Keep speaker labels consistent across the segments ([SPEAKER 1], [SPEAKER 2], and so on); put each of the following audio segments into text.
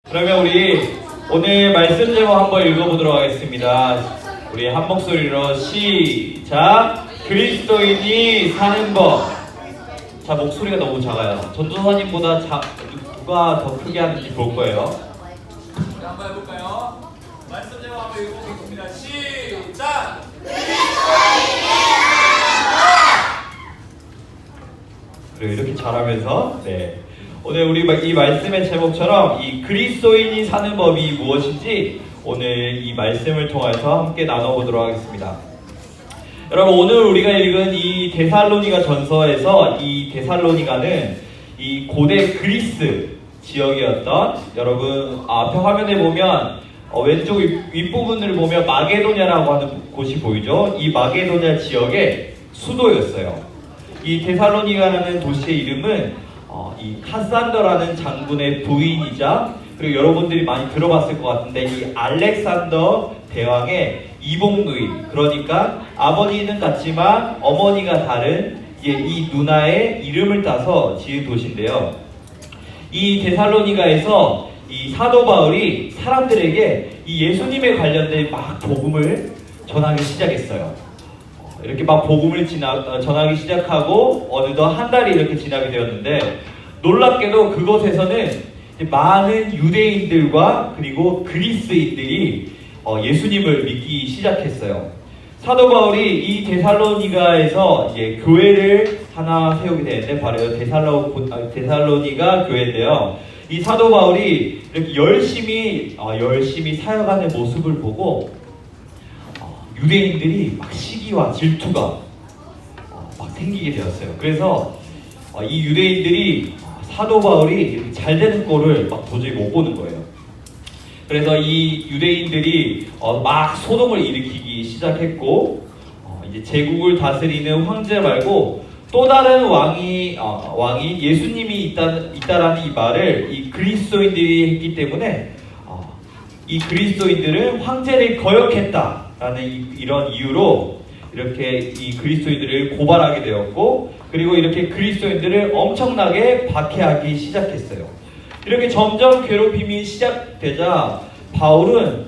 [SPEAKER 1] 그러면 우리 오늘 말씀 제목 한번 읽어보도록 하겠습니다. 우리 한 목소리로 시작. 그리스도인이 사는 법. 자, 목소리가 너무 작아요. 전도사님보다 누가 더 크게 하는지 볼 거예요.
[SPEAKER 2] 네, 한번 해볼까요? 말씀 제목 한번 읽어보겠습니다. 시작!
[SPEAKER 1] 그리고 이렇게 잘하면서 오늘 우리 이 말씀의 제목처럼 이 그리스도인이 사는 법이 무엇인지 오늘 이 말씀을 통해서 함께 나눠보도록 하겠습니다. 여러분, 오늘 우리가 읽은 이 데살로니가 전서에서 이 데살로니가는 이 고대 그리스 지역이었던, 여러분 앞에 화면에 보면 왼쪽 윗부분을 보면 마게도냐라고 하는 곳이 보이죠? 이 마게도냐 지역의 수도였어요. 이 데살로니가라는 도시의 이름은 이 카산더라는 장군의 부인이자, 그리고 여러분들이 많이 들어봤을 것 같은데 이 알렉산더 대왕의 이복누이, 그러니까 아버지는 같지만 어머니가 다른 이 누나의 이름을 따서 지은 도시인데요. 이 데살로니가에서 이 사도 바울이 사람들에게 이 예수님에 관련된 막 복음을 전하기 시작했어요. 이렇게 막 복음을 전하기 시작하고 어느덧 한 달이 이렇게 지나게 되었는데, 놀랍게도 그곳에서는 많은 유대인들과 그리고 그리스인들이 예수님을 믿기 시작했어요. 사도 바울이 이 데살로니가에서 이제 교회를 하나 세우게 되는데 바로 데살로니가 교회인데요. 이 사도 바울이 이렇게 열심히 사역하는 모습을 보고 유대인들이 막 시기와 질투가 막 생기게 되었어요. 그래서 이 유대인들이 사도 바울이 잘 되는 꼴을 막 도저히 못 보는 거예요. 그래서 이 유대인들이 막 소동을 일으키기 시작했고, 이제 제국을 다스리는 황제 말고 또 다른 왕이 예수님이 있다라는 이 말을 이 그리스도인들이 했기 때문에 이 그리스도인들은 황제를 거역했다라는 이런 이유로 이렇게 이 그리스도인들을 고발하게 되었고, 그리고 이렇게 그리스도인들을 엄청나게 박해하기 시작했어요. 이렇게 점점 괴롭힘이 시작되자 바울은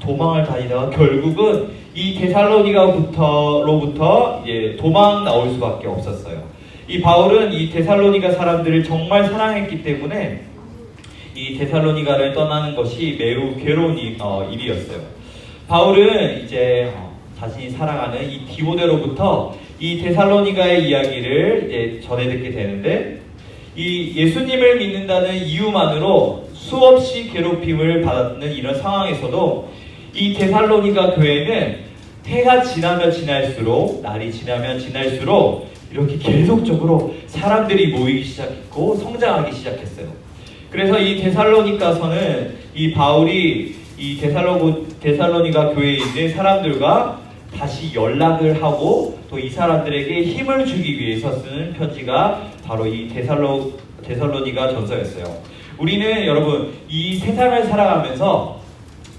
[SPEAKER 1] 도망을 다니다가 결국은 이 데살로니가로부터 이제 도망 나올 수밖에 없었어요. 이 바울은 이 데살로니가 사람들을 정말 사랑했기 때문에 이 데살로니가를 떠나는 것이 매우 괴로운 일이었어요. 바울은 이제 자신이 사랑하는 이 디모데로부터 이 데살로니가의 이야기를 이제 전해 듣게 되는데, 이 예수님을 믿는다는 이유만으로 수없이 괴롭힘을 받았는 이런 상황에서도 이 데살로니가 교회는 해가 지나면 지날수록, 날이 지나면 지날수록 이렇게 계속적으로 사람들이 모이기 시작했고 성장하기 시작했어요. 그래서 이 데살로니가서는 이 바울이 이 데살로니가 교회에 있는 사람들과 다시 연락을 하고 또 이 사람들에게 힘을 주기 위해서 쓰는 편지가 바로 이 데살로니가 전서였어요. 우리는 여러분 이 세상을 살아가면서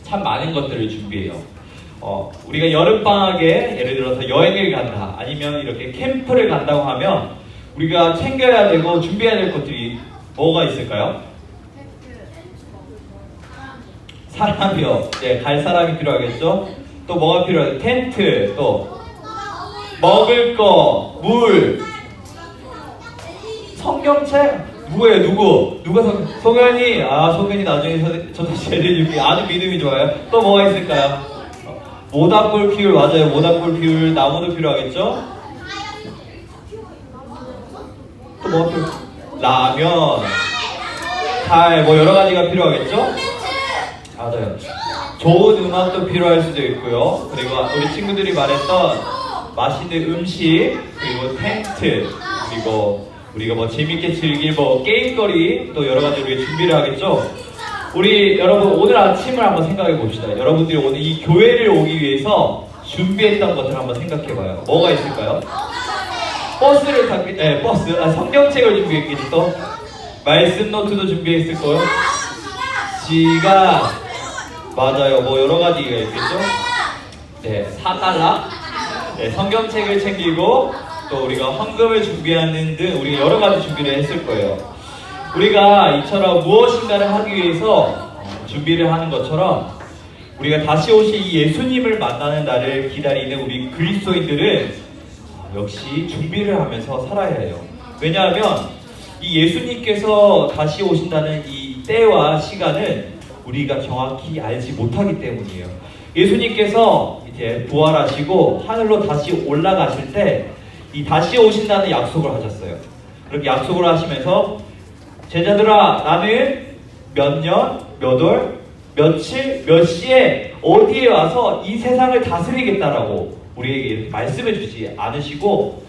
[SPEAKER 1] 참 많은 것들을 준비해요. 우리가 여름방학에 예를 들어서 여행을 간다, 아니면 이렇게 캠프를 간다고 하면 우리가 챙겨야 되고 준비해야 될 것들이 뭐가 있을까요? 사람이요. 네, 갈 사람이 필요하겠죠? 또 뭐가 필요해요? 텐트, 또 먹을 거, 물, 성경책? 누구예요? 누가 송현이? 송현이 나중에 저도 제대해줄게. 아주 믿음이 좋아요. 또 뭐가 있을까요? 모닥불 피울, 맞아요. 모닥불 피울 나무도 필요하겠죠? 또 뭐가 필요? 라면, 칼, 뭐 여러 가지가 필요하겠죠? 맞아요. 좋은 음악도 필요할 수도 있고요. 그리고 우리 친구들이 말했던 맛있는 음식, 그리고 텐트, 그리고 우리가 뭐 재밌게 즐길 뭐 게임거리, 또 여러 가지 우리가 준비를 하겠죠. 우리 여러분 오늘 아침을 한번 생각해 봅시다. 여러분들이 오늘 이 교회를 오기 위해서 준비했던 것을 한번 생각해봐요. 뭐가 있을까요? 버스를 타기, 성경책을 준비했겠지, 또 말씀 노트도 준비했을 거예요. 지갑, 맞아요. 뭐 여러 가지가 있겠죠. 네, 4달러. 네, 성경책을 챙기고 또 우리가 헌금을 준비하는 등 우리 여러 가지 준비를 했을 거예요. 우리가 이처럼 무엇인가를 하기 위해서 준비를 하는 것처럼 우리가 다시 오실 이 예수님을 만나는 날을 기다리는 우리 그리스도인들은 역시 준비를 하면서 살아야 해요. 왜냐하면 이 예수님께서 다시 오신다는 이 때와 시간은 우리가 정확히 알지 못하기 때문이에요. 예수님께서 이제 부활하시고 하늘로 다시 올라가실 때 이 다시 오신다는 약속을 하셨어요. 그렇게 약속을 하시면서 제자들아, 나는 몇 년, 몇 월, 며칠, 몇 시에 어디에 와서 이 세상을 다스리겠다라고 우리에게 이렇게 말씀해 주지 않으시고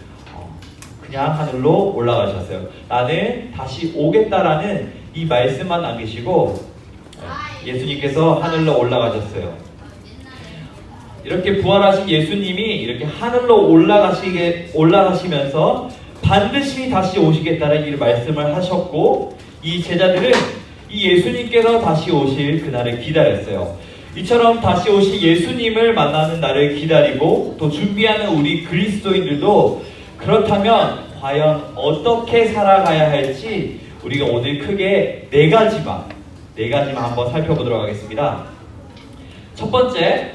[SPEAKER 1] 그냥 하늘로 올라가셨어요. 나는 다시 오겠다라는 이 말씀만 남기시고 예수님께서 하늘로 올라가셨어요. 이렇게 부활하신 예수님이 이렇게 하늘로 올라가시면서 반드시 다시 오시겠다는 이 말씀을 하셨고, 이 제자들은 이 예수님께서 다시 오실 그날을 기다렸어요. 이처럼 다시 오실 예수님을 만나는 날을 기다리고 또 준비하는 우리 그리스도인들도 그렇다면 과연 어떻게 살아가야 할지 우리가 오늘 크게 네 가지만 한번 살펴보도록 하겠습니다. 첫 번째,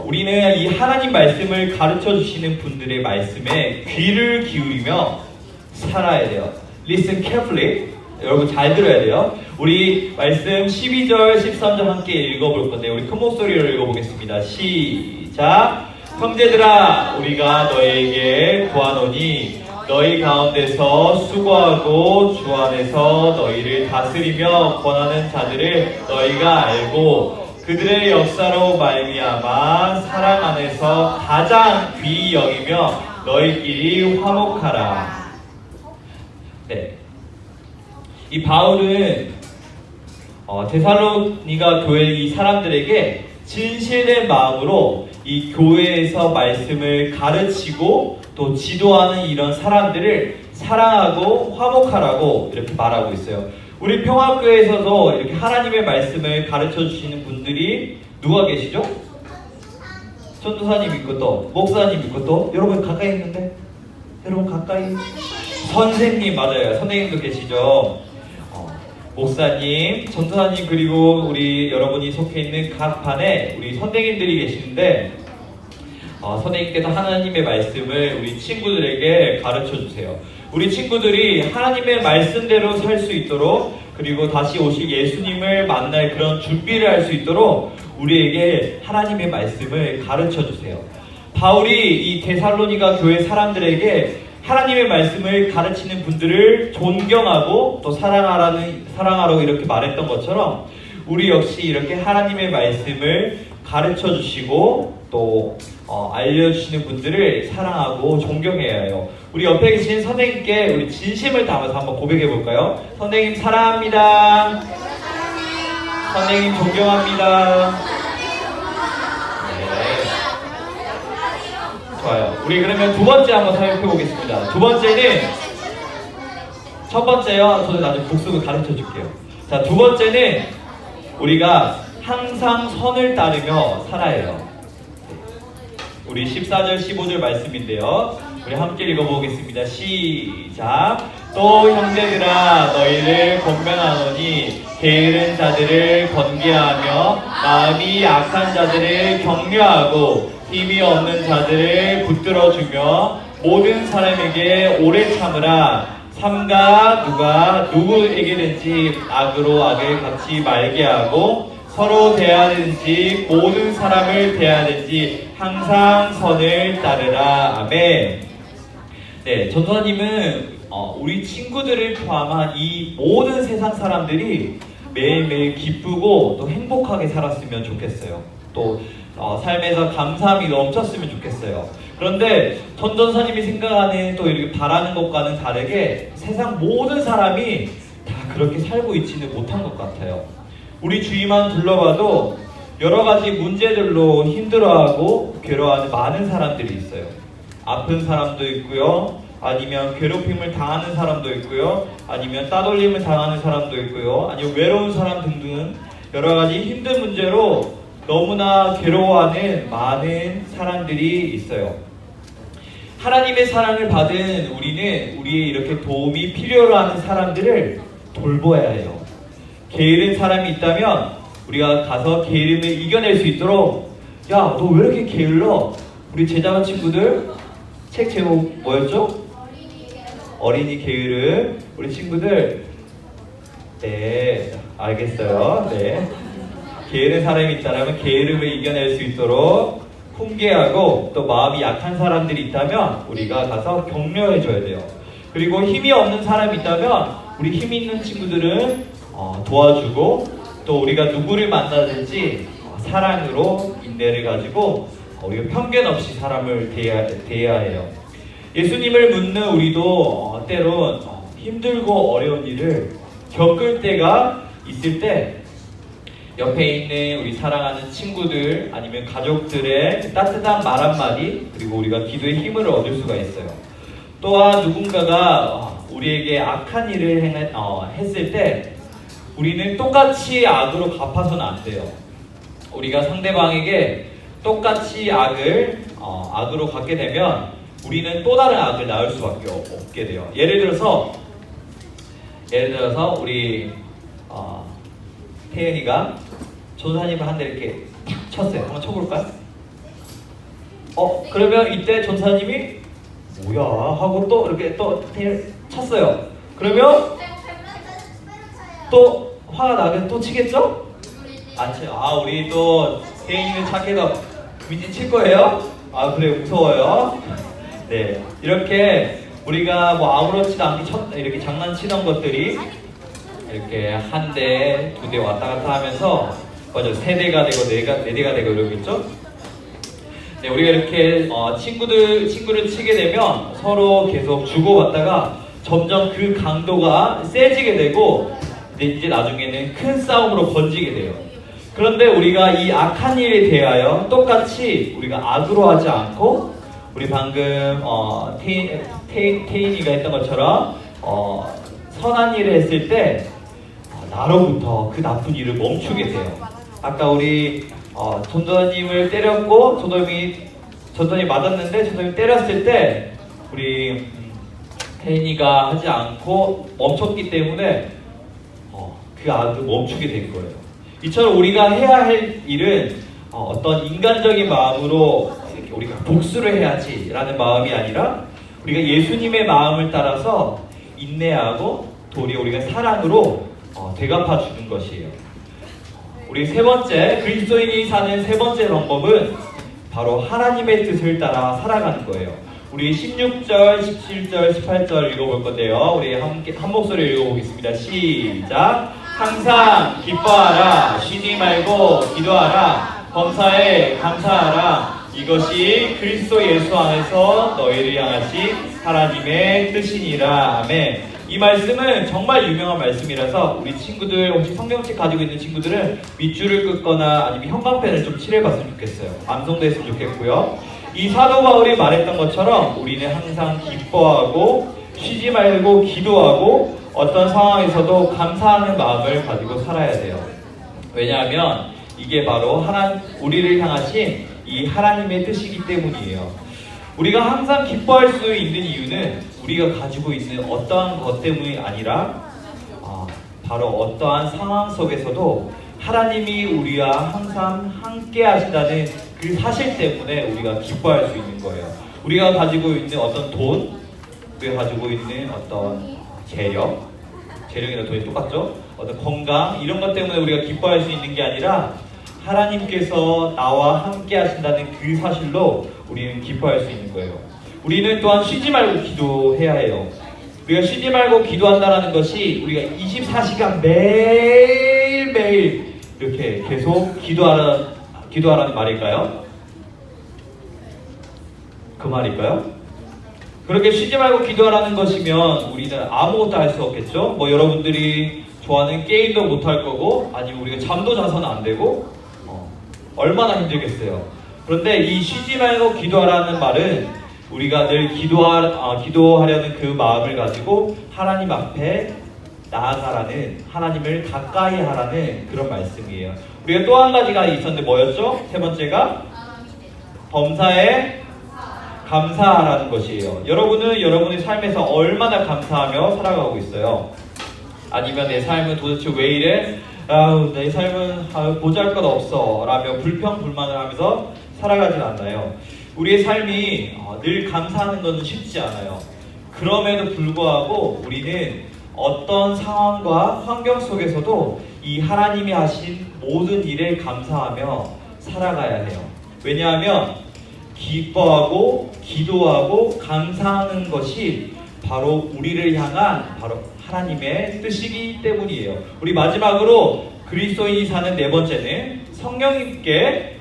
[SPEAKER 1] 우리는 이 하나님 말씀을 가르쳐 주시는 분들의 말씀에 귀를 기울이며 살아야 돼요. Listen carefully. 여러분 잘 들어야 돼요. 우리 말씀 12절, 13절 함께 읽어볼 건데 우리 큰 목소리로 읽어보겠습니다. 시작! 형제들아, 우리가 너희에게 구하노니 너희 가운데서 수고하고 주 안에서 너희를 다스리며 권하는 자들을 너희가 알고 그들의 역사로 말미암아 사랑 안에서 가장 귀히 여기며 너희끼리 화목하라. 네, 이 바울은 데살로니가 교회 이 사람들에게 진실된 마음으로 이 교회에서 말씀을 가르치고 또 지도하는 이런 사람들을 사랑하고 화목하라고 이렇게 말하고 있어요. 우리 평화교회에서도 이렇게 하나님의 말씀을 가르쳐 주시는 분들이 누가 계시죠? 전도사님 있고 또 목사님 있고 또 여러분 가까이 있는데? 여러분 가까이? 선생님, 맞아요. 선생님도 계시죠? 목사님, 전도사님, 그리고 우리 여러분이 속해 있는 각 반에 우리 선생님들이 계시는데 선생님께서 하나님의 말씀을 우리 친구들에게 가르쳐 주세요. 우리 친구들이 하나님의 말씀대로 살 수 있도록, 그리고 다시 오실 예수님을 만날 그런 준비를 할 수 있도록 우리에게 하나님의 말씀을 가르쳐 주세요. 바울이 이 데살로니가 교회 사람들에게 하나님의 말씀을 가르치는 분들을 존경하고 또 사랑하라고 이렇게 말했던 것처럼 우리 역시 이렇게 하나님의 말씀을 가르쳐 주시고 또 알려주시는 분들을 사랑하고 존경해야 해요. 우리 옆에 계신 선생님께 우리 진심을 담아서 한번 고백해 볼까요? 선생님 사랑합니다. 선생님 존경합니다. 네. 좋아요. 우리 그러면 두 번째 한번 살펴보겠습니다. 두 번째는, 첫 번째요, 저는 나중에 복습을 가르쳐 줄게요. 자, 두 번째는 우리가 항상 선을 따르며 살아야 해요. 우리 14절 15절 말씀인데요, 우리 함께 읽어보겠습니다. 시작! 또 형제들아, 너희를 권면하노니 게으른 자들을 권계하며 마음이 약한 자들을 격려하고 힘이 없는 자들을 붙들어주며 모든 사람에게 오래 참으라. 삼가 누가 누구에게든지 악으로 악을 갚지 말게 하고 서로 대하든지 모든 사람을 대하든지 항상 선을 따르라. 아멘. 네, 전도사님은 우리 친구들을 포함한 이 모든 세상 사람들이 매일매일 기쁘고 또 행복하게 살았으면 좋겠어요. 또 삶에서 감사함이 넘쳤으면 좋겠어요. 그런데 전도사님이 생각하는 또 이렇게 바라는 것과는 다르게 세상 모든 사람이 다 그렇게 살고 있지는 못한 것 같아요. 우리 주위만 둘러봐도 여러 가지 문제들로 힘들어하고 괴로워하는 많은 사람들이 있어요. 아픈 사람도 있고요, 아니면 괴롭힘을 당하는 사람도 있고요, 아니면 따돌림을 당하는 사람도 있고요, 아니면 외로운 사람 등등 여러 가지 힘든 문제로 너무나 괴로워하는 많은 사람들이 있어요. 하나님의 사랑을 받은 우리는 우리의 이렇게 도움이 필요로 하는 사람들을 돌보아야 해요. 게으른 사람이 있다면 우리가 가서 게으름을 이겨낼 수 있도록, 야, 너 왜 이렇게 게을러? 우리 제자반 친구들 책 제목 뭐였죠? 어린이 게으름. 우리 친구들, 네, 알겠어요. 네, 게으른 사람이 있다면 게으름을 이겨낼 수 있도록 훈계하고, 또 마음이 약한 사람들이 있다면 우리가 가서 격려해 줘야 돼요. 그리고 힘이 없는 사람이 있다면 우리 힘 있는 친구들은 도와주고, 또 우리가 누구를 만나든지 사랑으로 인내를 가지고 우리가 편견 없이 사람을 대해야 해요. 예수님을 묻는 우리도 때론 힘들고 어려운 일을 겪을 때가 있을 때 옆에 있는 우리 사랑하는 친구들 아니면 가족들의 따뜻한 말 한마디, 그리고 우리가 기도의 힘을 얻을 수가 있어요. 또한 누군가가 우리에게 악한 일을 했을 때 우리는 똑같이 악으로 갚아서는 안 돼요. 우리가 상대방에게 똑같이 악으로 갚게 되면 우리는 또 다른 악을 낳을 수밖에 없게 돼요. 예를 들어서 우리 태연이가 전사님을 한 대 이렇게 탁 쳤어요. 한번 쳐볼까요? 그러면 이때 전사님이 뭐야 하고 또 이렇게 또 태연을 쳤어요. 그러면 또 화가 나면 또 치겠죠? 안 쳐요. 우리 또 태연이는 착해서 민지 칠 거예요? 그래, 무서워요. 네, 이렇게 우리가 뭐 아무렇지도 않게 이렇게 장난치던 것들이 이렇게 한 대, 두 대 왔다 갔다 하면서, 맞아, 세 대가 되고 네 대가 되고 이러겠죠? 네, 우리가 이렇게 친구를 치게 되면 서로 계속 주고받다가 점점 그 강도가 세지게 되고, 이제 나중에는 큰 싸움으로 번지게 돼요. 그런데 우리가 이 악한 일에 대하여 똑같이 우리가 악으로 하지 않고, 우리 방금 태인이가 했던 것처럼 선한 일을 했을 때 나로부터 그 나쁜 일을 멈추게 돼요. 아까 우리 전도사님을 때렸고 전도사님이 맞았는데 전도사님이 때렸을 때 우리 태인이가 하지 않고 멈췄기 때문에 그 악을 멈추게 된 거예요. 이처럼 우리가 해야 할 일은 어떤 인간적인 마음으로 이렇게 우리가 복수를 해야지 라는 마음이 아니라 우리가 예수님의 마음을 따라서 인내하고 도리어 우리가 사랑으로 되갚아 주는 것이에요. 우리 세 번째, 그리스도인이 사는 세 번째 방법은 바로 하나님의 뜻을 따라 살아가는 거예요. 우리 16절, 17절, 18절 읽어볼 건데요. 우리 함께 한 목소리 읽어보겠습니다. 시작! 항상 기뻐하라, 쉬지 말고 기도하라, 범사에 감사하라. 이것이 그리스도 예수 안에서 너희를 향하신 하나님의 뜻이니라. 아멘. 이 말씀은 정말 유명한 말씀이라서 우리 친구들, 혹시 성경책 가지고 있는 친구들은 밑줄을 긋거나 아니면 형광펜을 좀 칠해봤으면 좋겠어요. 암송됐으면 좋겠고요. 이 사도 바울이 말했던 것처럼 우리는 항상 기뻐하고 쉬지 말고 기도하고 어떤 상황에서도 감사하는 마음을 가지고 살아야 돼요. 왜냐하면 이게 바로 우리를 향하신 이 하나님의 뜻이기 때문이에요. 우리가 항상 기뻐할 수 있는 이유는 우리가 가지고 있는 어떠한 것 때문이 아니라 바로 어떠한 상황 속에서도 하나님이 우리와 항상 함께 하신다는 그 사실 때문에 우리가 기뻐할 수 있는 거예요. 우리가 가지고 있는 어떤 돈, 우리가 가지고 있는 어떤 재력이나 돈이 똑같죠? 어떤 건강, 이런 것 때문에 우리가 기뻐할 수 있는 게 아니라 하나님께서 나와 함께 하신다는 그 사실로 우리는 기뻐할 수 있는 거예요. 우리는 또한 쉬지 말고 기도해야 해요. 우리가 쉬지 말고 기도한다는 것이 우리가 24시간 매일매일 이렇게 계속 기도하라는 말일까요? 그 말일까요? 그렇게 쉬지 말고 기도하라는 것이면 우리는 아무것도 할 수 없겠죠? 뭐 여러분들이 좋아하는 게임도 못 할 거고, 아니면 우리가 잠도 자서는 안 되고, 얼마나 힘들겠어요. 그런데 이 쉬지 말고 기도하라는 말은 우리가 늘 기도하려는 그 마음을 가지고 하나님 앞에 나아가라는, 하나님을 가까이 하라는 그런 말씀이에요. 우리가 또 한 가지가 있었는데 뭐였죠? 세 번째가 범사에 감사하라는 것이에요. 여러분은 여러분의 삶에서 얼마나 감사하며 살아가고 있어요? 아니면 내 삶은 도대체 왜 이래? 내 삶은 보잘것없어 라며 불평불만을 하면서 살아가진 않나요? 우리의 삶이 늘 감사하는 것은 쉽지 않아요. 그럼에도 불구하고 우리는 어떤 상황과 환경 속에서도 이 하나님이 하신 모든 일에 감사하며 살아가야 해요. 왜냐하면 기뻐하고 기도하고 감사하는 것이 바로 우리를 향한 바로 하나님의 뜻이기 때문이에요. 우리 마지막으로 그리스도인이 사는 네 번째는 성령님께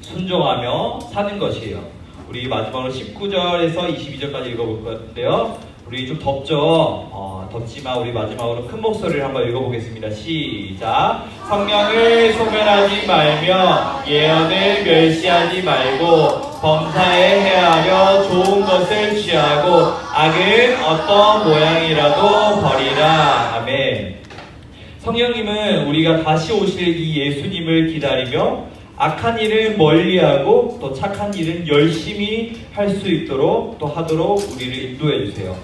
[SPEAKER 1] 순종하며 사는 것이에요. 우리 마지막으로 19절에서 22절까지 읽어볼 건데요. 우리 좀 덥죠? 덥지만 우리 마지막으로 큰 목소리를 한번 읽어보겠습니다. 시작! 성령을 소멸하지 말며 예언을 멸시하지 말고 범사에 해하려 좋은 것을 취하고 악은 어떤 모양이라도 버리라. 아멘. 성령님은 우리가 다시 오실 이 예수님을 기다리며 악한 일은 멀리하고 또 착한 일은 열심히 할 수 있도록 또 하도록 우리를 인도해 주세요.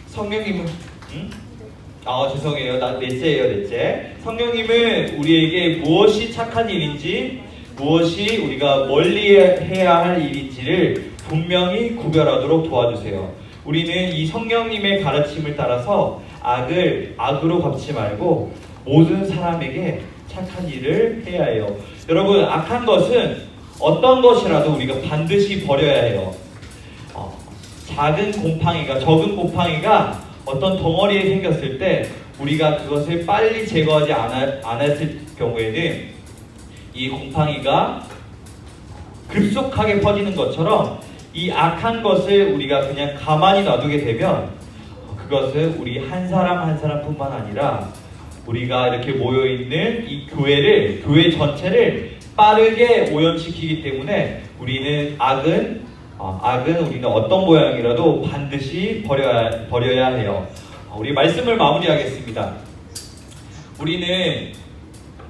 [SPEAKER 1] 성령님은 죄송해요. 나 넷째예요, 넷째. 성령님은 우리에게 무엇이 착한 일인지 무엇이 우리가 멀리 해야 할 일인지를 분명히 구별하도록 도와주세요. 우리는 이 성령님의 가르침을 따라서 악을 악으로 갚지 말고 모든 사람에게 착한 일을 해야 해요. 여러분, 악한 것은 어떤 것이라도 우리가 반드시 버려야 해요. 적은 곰팡이가 어떤 덩어리에 생겼을 때 우리가 그것을 빨리 제거하지 않았을 경우에는 이 곰팡이가 급속하게 퍼지는 것처럼 이 악한 것을 우리가 그냥 가만히 놔두게 되면 그것은 우리 한 사람 한 사람뿐만 아니라 우리가 이렇게 모여있는 이 교회 전체를 빠르게 오염시키기 때문에 우리는 악은 우리는 어떤 모양이라도 반드시 버려야 해요. 우리 말씀을 마무리하겠습니다. 우리는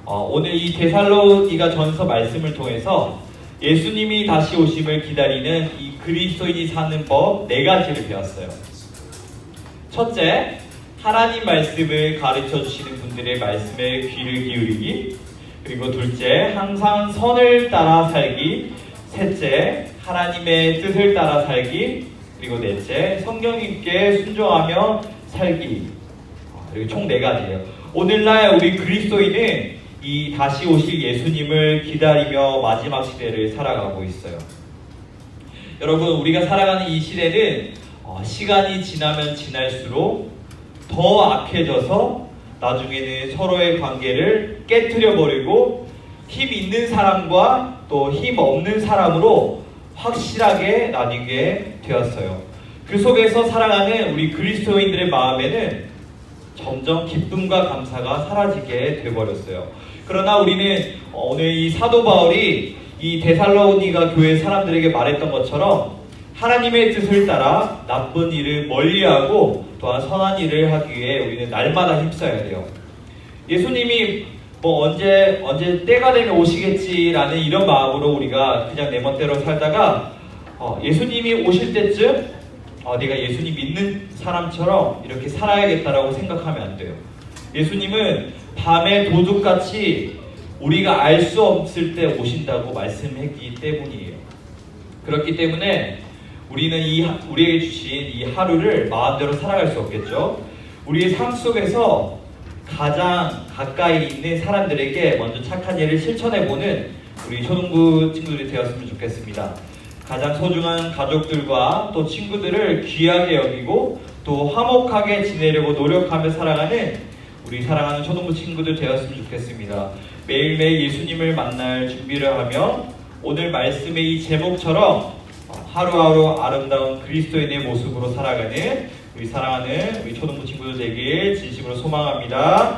[SPEAKER 1] 오늘 이 데살로니가 전서 말씀을 통해서 예수님이 다시 오심을 기다리는 이 그리스도인이 사는 법 4가지를 배웠어요. 첫째, 하나님 말씀을 가르쳐 주시는 분들의 말씀에 귀를 기울이기. 그리고 둘째, 항상 선을 따라 살기. 셋째, 하나님의 뜻을 따라 살기. 그리고 넷째, 성령님께 순종하며 살기. 이렇게 총 4가지예요. 오늘날 우리 그리스도인은 이 다시 오실 예수님을 기다리며 마지막 시대를 살아가고 있어요. 여러분, 우리가 살아가는 이 시대는 시간이 지나면 지날수록 더 악해져서 나중에는 서로의 관계를 깨트려버리고 힘 있는 사람과 또 힘 없는 사람으로 확실하게 나뉘게 되었어요. 그 속에서 살아가는 우리 그리스도인들의 마음에는 점점 기쁨과 감사가 사라지게 되어버렸어요. 그러나 우리는 오늘 이 사도 바울이 이 데살로니가 교회 사람들에게 말했던 것처럼 하나님의 뜻을 따라 나쁜 일을 멀리하고 또한 선한 일을 하기 위해 우리는 날마다 힘써야 돼요. 예수님이 언제 때가 되면 오시겠지라는 이런 마음으로 우리가 그냥 내 멋대로 살다가 예수님이 오실 때쯤 내가 예수님 믿는 사람처럼 이렇게 살아야겠다라고 생각하면 안 돼요. 예수님은 밤에 도둑같이 우리가 알 수 없을 때 오신다고 말씀했기 때문이에요. 그렇기 때문에 우리는 우리에게 주신 이 하루를 마음대로 살아갈 수 없겠죠. 우리의 삶 속에서 가장 가까이 있는 사람들에게 먼저 착한 일을 실천해보는 우리 초등부 친구들이 되었으면 좋겠습니다. 가장 소중한 가족들과 또 친구들을 귀하게 여기고 또 화목하게 지내려고 노력하며 살아가는 우리 사랑하는 초등부 친구들 되었으면 좋겠습니다. 매일매일 예수님을 만날 준비를 하며 오늘 말씀의 이 제목처럼 하루하루 아름다운 그리스도인의 모습으로 살아가는 우리 사랑하는 우리 초등부 친구들 되길 진심으로 소망합니다.